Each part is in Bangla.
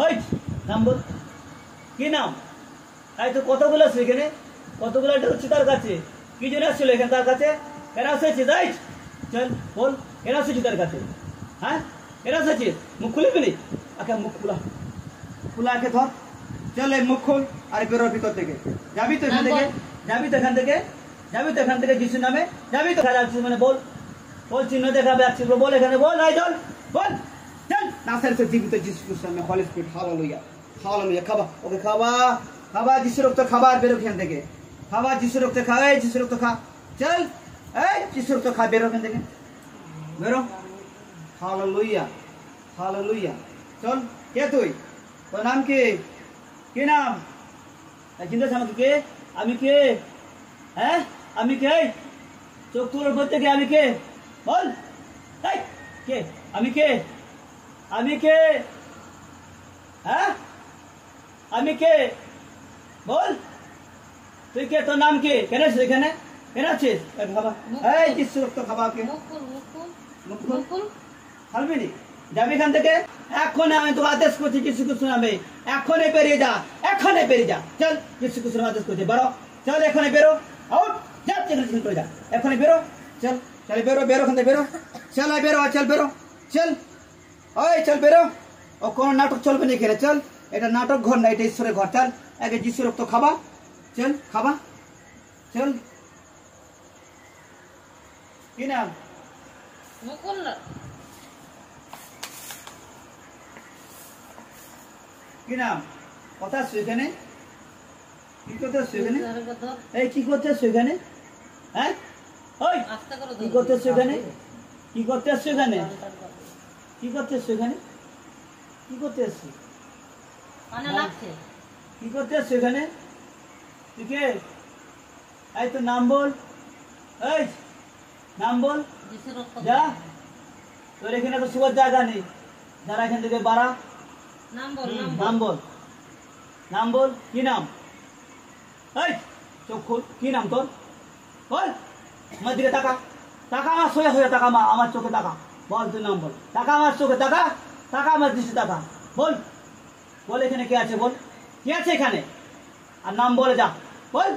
ওই নাম বল, কি নাম? তাই তো কতগুলো আছে এখানে, কতগুলো হচ্ছে তার কাছে। কি জন্য আসছিল এখানে তার কাছে? কেন এসেছিস? তাই চল বল, কেন এসেছিস তার কাছে? হ্যাঁ কেন এসেছিস? মুখ খুলে ফেলি। আচ্ছা মুখ খোলা, খোলা আঁকে ধর। চল এই মুখ খোল আর বেরোর ভিতর থেকে। যাবি তো এখান থেকে? যাবি তো এখান থেকে? যাবি তো এখান থেকে যিশুর নামে? যাবি তো? যাচ্ছিস মানে বল, বল চিহ্ন দেখাবে আসছিস, বল এখানে বল। আই চল বল, চল। নাসের সে জীবিত যিশুর সামনে হলি স্পিরিট হালেলুয়া, হালেলুয়া। খাবা ওকে, খাবা খাবা যিশুর রক্ত খাবা আর বেরো এখান থেকে। খাবা যিশুর রক্ত খা, এই যিশুর রক্ত খা। চল এই যিশুর রক্ত খা, বেরো এখান থেকে, বেরো। Hallelujah, hallelujah. চল। কে তুই? তোর নাম কি? কি নাম? চিন্তা আমাকে কে? আমি কে? হ্যাঁ আমি কে? চোখ তোলার পর থেকে আমি কে বল? তাই কে? আমি কে? আমি কে? হ্যাঁ আমি কে বল? তুই কে? তোর নাম কি? কেন আছিস এখানে? কেন আছিস? খাবা এই যিশু রক্ত খাবা। কে? খালবি নি? যাবি এখান থেকে এখন। আমি তোকে আদেশ করছি যিশু খ্রিস্টের নামে, এখনই বেরিয়ে যা, এখনই বেরিয়ে যা। চল যিশু খ্রিস্টের আদেশ করছি, বেরো। চল এখনই বেরো, আউট যা, চলে যা, এখনই বেরো। চল চল বেরো, বেরো এখান থেকে, বেরো। চল বেরো, চল বেরো, চল ওই চল বেরো। ও কোনো নাটক চলবে না এখানে। চল, এটা নাটক ঘর না, এটা ঈশ্বরের ঘর। চল আগে যিশু রক্ত খাবা, চল খাবা। চল। কি নাম? কি নাম? কথা আসছো এখানে? কি করতে আসছো এখানে? এই কি করতে আসছো এখানে? হ্যাঁ ওই কি করতে আসছো এখানে? কি করতে আসছো এখানে? কি করতে আসছো এখানে? কি করতে আসছো? কি করতে আসছো এখানে? তুই কে? এই তো নাম বল, এই নাম বল। যা, তোর এখানে তো শুয়ার জায়গা নেই, যারা এখান থেকে বাড়া। নাম বল, নাম বল, নাম বল। কি নাম? এই চোখ খোল, কি নাম তোর? বল, আমার দিকে তাকা, তাকা আমার সোজা সোজা তাকা, আমার চোখে তাকা। বল তুই নাম বল, তাকা আমার চোখে তাকা, তাকা আমার দৃষ্টি তাকা। বল, বল এখানে কে আছে? বল কে আছে এখানে? আর নাম বলে যা, বল।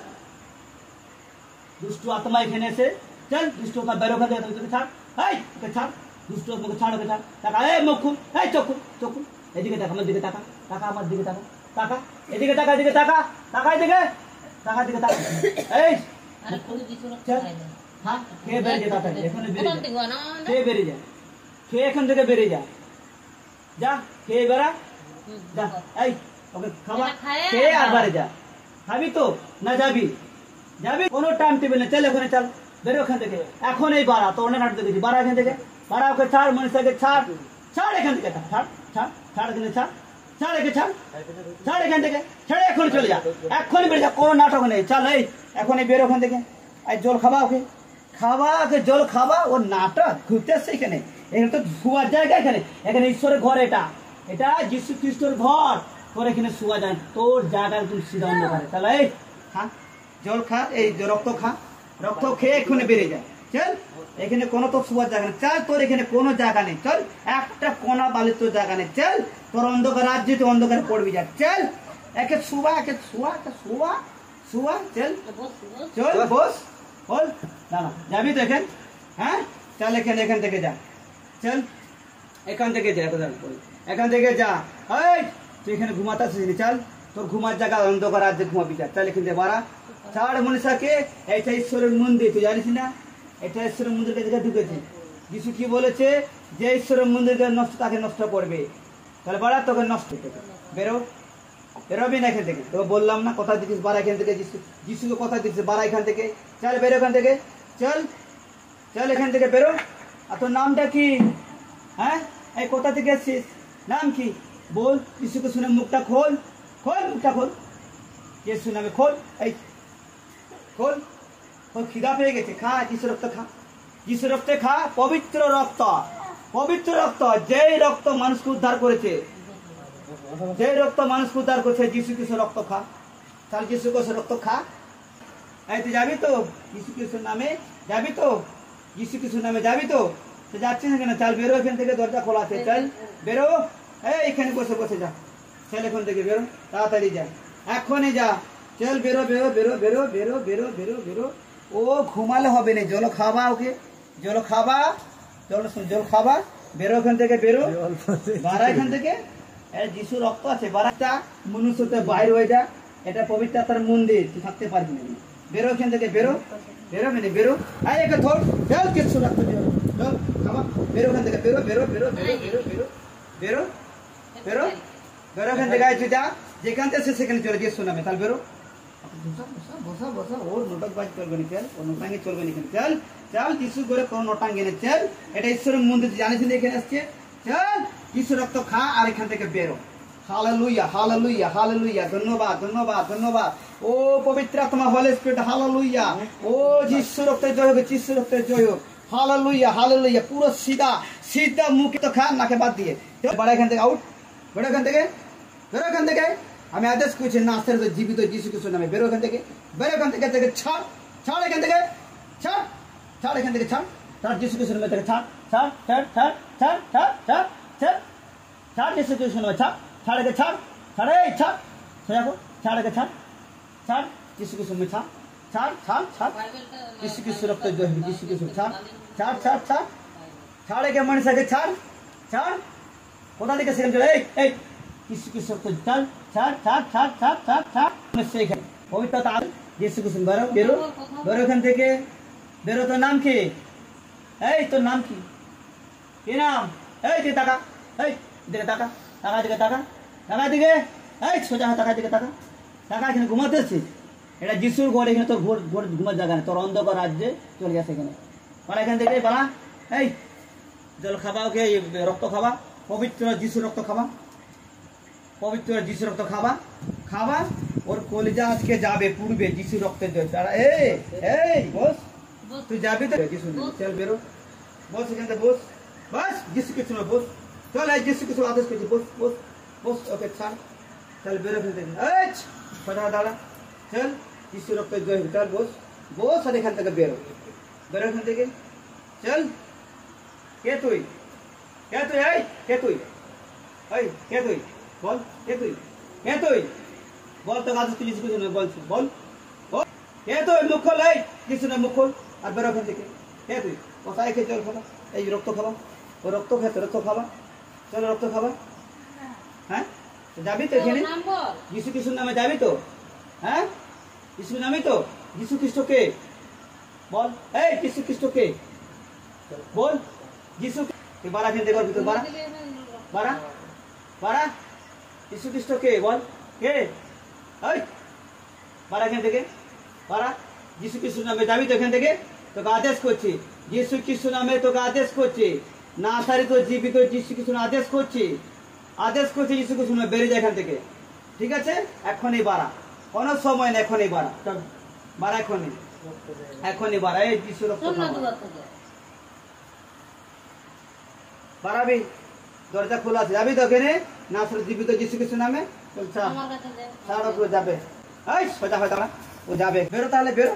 দুষ্টু আত্মা এখানে এসে, চল দুষ্টু আত্মা বেরো ওখান থেকে, তোকে ছাড়, এই ওকে ছাড়, দুষ্টু আত্মাকে ছাড়, ওকে ছাড়। টাকা এই মুখ খুল, এই চোখ খুল, চোখ খুল। এদিকে টাকা, আমার দিকে টাকা, টাকা আমার দিকে টাকা, টাকা এদিকে টাকা, এদিকে টাকা, টাকা এদিকে, টাকা দিকে টাকা। এই হ্যাঁ কে বেরিয়ে যা, এখানে বেরিয়ে যা, কে বেরিয়ে যা, কে এখান থেকে বেরিয়ে যা, যা কে বেরা যা। এই ওকে খাবা, কে আর বাড়ি যা। খাবি তো না যাবি? যাবি? কোনো টাইম টেবিল নেই। চল ওখানে, চল বেরো ওখান থেকে, এখন এই বাড়া তো অনেক নাটক দেখেছি, বাড়া এখান থেকে, বাড়া ওকে ছাড়, মনীষাকে ছাড়, ছাড় এখান থেকে, ছাড় ছাড় ছাড় এখানে, ছাড় ছাড় একে, ছাড় ছাড় এখান থেকে, ছেড়ে এখন চলে যা, এখনই বেরিয়ে যা, কোনো নাটক নেই। চল এই এখনই বেরো ওখান থেকে। এই জল খাবা ওকে, খাবা ওকে, জল খাবা। ও নাটক ঘুরতে আসছে এখানে, এখানে তো শোয়ার জায়গা, এখানে এখানে ঈশ্বরের ঘর, এটা এটা যীশু খ্রিস্টের ঘর। তোর এখানে শোয়া যায়, তোর জায়গা তুমি সিধা অন্ধকারে। তাহলে এই খা, জল খা, এই রক্ত খা, রক্ত খেয়ে এখানে বেরিয়ে যায়। চল, এখানে কোনো তো শোয়ার জায়গা নেই। চল, তোর এখানে কোনো জায়গা নেই। চল, একটা কোনা বালির তোর জায়গা নেই। চল, তোর অন্ধকার রাজ্যে তুই অন্ধকারে পড়বি। যা চল, একে শোয়া, একে শোয়া, শোয়া শোয়া। চল চল বস, বল না না যাবি তো এখানে? হ্যাঁ চল এখানে, এখান থেকে যা, চল এখান থেকে যা, এখান থেকে যা। এই তুই এখানে ঘুমাতে আসিস? চল, তোর ঘুমার জায়গা অন্ধকার রাজ্যে ঘুমাবি। যা চল এখান থেকে বাড়া, ছাড় মনীষাকে। এটা ঈশ্বরের মন্দির, তুই জানিস না? এটা ঈশ্বরের মন্দিরকে দেখে ঢুকেছে। যিশু কি বলেছে? যে ঈশ্বরের মন্দিরকে নষ্ট, তাকে নষ্ট করবে। তাহলে বাড়া তোকে নষ্ট করবে, বেরো, বেরোবি না এখান থেকে। তোকে বললাম না কথা দিচ্ছিস বাড়া এখান থেকে, যিশুকে কথা দিচ্ছিস বাড়া এখান থেকে। চল বেরো এখান থেকে, চল চল এখান থেকে বেরো। আর তোর নামটা কি? হ্যাঁ এই কোথা থেকে এসছিস? নাম কি বল? যিশুকে শুনে মুখটা খোল, খোল মুখটা খোল, যিশু নামে খোল, এই খোল। তোর খিদা পেয়ে গেছে, খা যিশু রক্ত খা, যিশু রক্তে খা, পবিত্র রক্ত, পবিত্র রক্ত, যেই রক্ত মানুষকে উদ্ধার করেছে, যে রক্ত মানুষকে উদ্ধার করেছে, যিশু খ্রিস্টের রক্ত খা। তাহলে যিশু খ্রিস্টের রক্ত খা। এই তুই যাবি তো যিশু খ্রিস্টের নামে? যাবি তো যিশু খ্রিস্টের নামে? যাবি তো? যাচ্ছিস না কেন? চল বেরো এখান থেকে, দরজা খোলা আছে। চল বেরো, এই এখানে বসে বসে যা, চল এখান থেকে বেরো, তাড়াতাড়ি যা, এখনই যা, চল বেরো বেরো বেরো বেরো বেরো বেরো বেরো বেরো। ও ঘুমালে হবে না, জল খাবা, ওকে জল খাবা, জল খাবা, বেরো এখান থেকে, বেরো বাড়া এখান থেকে। যিশু রক্ত আছে, বারাটা মনুষ্যতে বাইরে হয়ে যা, এটা পবিত্রতার মন্দির, তুই থাকতে পারবি না। বেরো এখান থেকে, বেরো বেরো মানে বেরো, একে ধর, চল কিছু রক্ত বেরো, চল খাবা, বেরো এখান থেকে, বেরো বেরো বেরো বেরো বেরো বেরো বেরো বেরো বেরো এখান থেকে। তুই যা যেখান থেকে সেখানে চলে গিয়ে শোনাবে, তাহলে বেরো। বসা বসা, ওর নোটকবাজ চলবে না, চল ওর নোটাঙ্গি চলবে না, চল চল যিশু করে কোনো নোটাঙ্গি নেই, চল এটা ঈশ্বরের মন্দির, জানিস না এখানে আসছে, চল যিশু রক্ত খা আর এখান থেকে বেরো। হালেলুয়া হালেলুয়া হালেলুয়া, ধন্যবাদ ধন্যবাদ ধন্যবাদ। ও পবিত্র আত্মা, হোলি স্পিরিট, হালেলুয়া। ও যিশু রক্তের জয় হোক, যিশু রক্তের জয় হোক, হালেলুয়া হালেলুয়া। পুরো সিধা সিধা মুখে তো খা, নাকে বাদ দিয়ে বাড়া এখান থেকে, আউট বেরো এখান থেকে, বেরো এখান থেকে। আমি আদেশ করছি নাসের জীবিত যিশু খ্রিস্টের নামে, বেরো এখান থেকে, বেরো এখান থেকে, ছাড় ছাড় এখান থেকে, ছাড় ছাড় এখান থেকে, ছাড় ছাড় যিশু খ্রিস্টের নামে থেকে, ছাড় ছাড় ছাড় ছাড় ছাড় ছাড় ছাড় ছাড় ছাড় যিশু খ্রিস্টের নামে, ছাড় ছাড় একে, ছাড় ছাড়, এই ছাড় দেখো, ছাড় একে, ছাড় ছাড় যিশু খ্রিস্টের নামে, ছাড় ছাড় ছাড় ছাড় যিশু খ্রিস্টের রক্ত জয় হবে, যিশু খ্রিস্টের, ছাড় ছাড় ছাড় ছাড় ছাড় একে, মানুষ একে, ছাড় ছাড়, কোথা থেকে সেখানে চলে, এই যিশু খ্রিস্টের রক্ত, ছাড় ছাড় ছাড় ছাড় ছাড় ছাড় ছাড় সেইখানে পবিত্রতা যিশু খ্রিস্ট, বেরো বেরো বেরো এখান থেকে, বেরো। তোর নাম কি? এই তোর নাম কি? কি নাম? এই দিকে তাকা, এই দিকে তাকা, টাকা দিকে তাকা, টাকা দিকে, এই সোজা টাকা দিকে তাকা, টাকা। এখানে ঘুমাতে এসছিস, এটা যিশুর ঘর, এখানে তোর ঘর ঘুমার জায়গা নেই, তোর অন্ধকার রাজ্যে চলে গেছে এখানে, পালা এখান থেকে পালা। এই জল খাবা, ওকে রক্ত খাবা, পবিত্র যিশুর রক্ত খাবা, পবিত্র যিশু রক্ত খাবা, খাবা, ওর কলিজা আজকে যাবে পূর্বে যিশু রক্তের জয়। তারা এই বস, তুই যাবি তো যিশু, চল বেরো, বস এখান থেকে, বস বস যিশু কিছু না, বস চল, এই যিশু কিছু আদেশ করছি, বস বস বস, ওকে ছাড়, চল বেরো এখান থেকে, এই সোজা দাঁড়া, চল যিশু রক্তের জয়, চল বস বস, আর এখান থেকে বেরো, বেরো এখান থেকে, চল। কে তুই? কে তুই? এই কে তুই? এই কে তুই? বল কে তুই? কে তুই? বল তো আদেশ কিছু কিছু না, বলছি বল, কে তুই? মুখ খোল, এই কিছু না, মুখ খোল আর বেরো এখান থেকে। কে তুই? কোথায় খেয়ে জল খাবা, এই রক্ত খাবা, ও রক্ত খেতে, রক্ত খাবা, চলো রক্ত খাবা। হ্যাঁ যাবি তো এখানে, যিশু খ্রিস্টের নামে যাবি তো? হ্যাঁ যিশুর নামে তো, যিশু খ্রিস্ট কে? বল, এই যিশু খ্রিস্ট কে? বল যিশু, বাড়া এখান থেকে, ভিতর বাড়া বাড়া বাড়া, যিশু খ্রিস্ট কে? বল কে? এই বাড়া এখান থেকে, বাড়া যিশু খ্রিস্টের নামে যাবি তো এখান থেকে? তোকে আদেশ করছি, যিশু খ্রিস্টের নামে তোকে আদেশ করছি, নাসারিত জীবিত যিশু খ্রিস্ট আদেশ করছি, আদেশ করছি যিশু খ্রিস্ট নামে, বেরিয়ে যায় এখান থেকে, ঠিক আছে? এখনই বাড়া, কোনো সময় না, এখনই বাড়া, চল বাড়া, এখনই এখনই বাড়া, এই যিশু রক্ত বাড়াবি, দরজা খোলা আছে, যাবি তো ওখানে নাসরত জীবিত যিশু খ্রিস্ট নামে, চল ছাড় ছাড়, যাবে, এই সোজা হয় দাঁড়া, ও যাবে, বেরো তাহলে বেরো।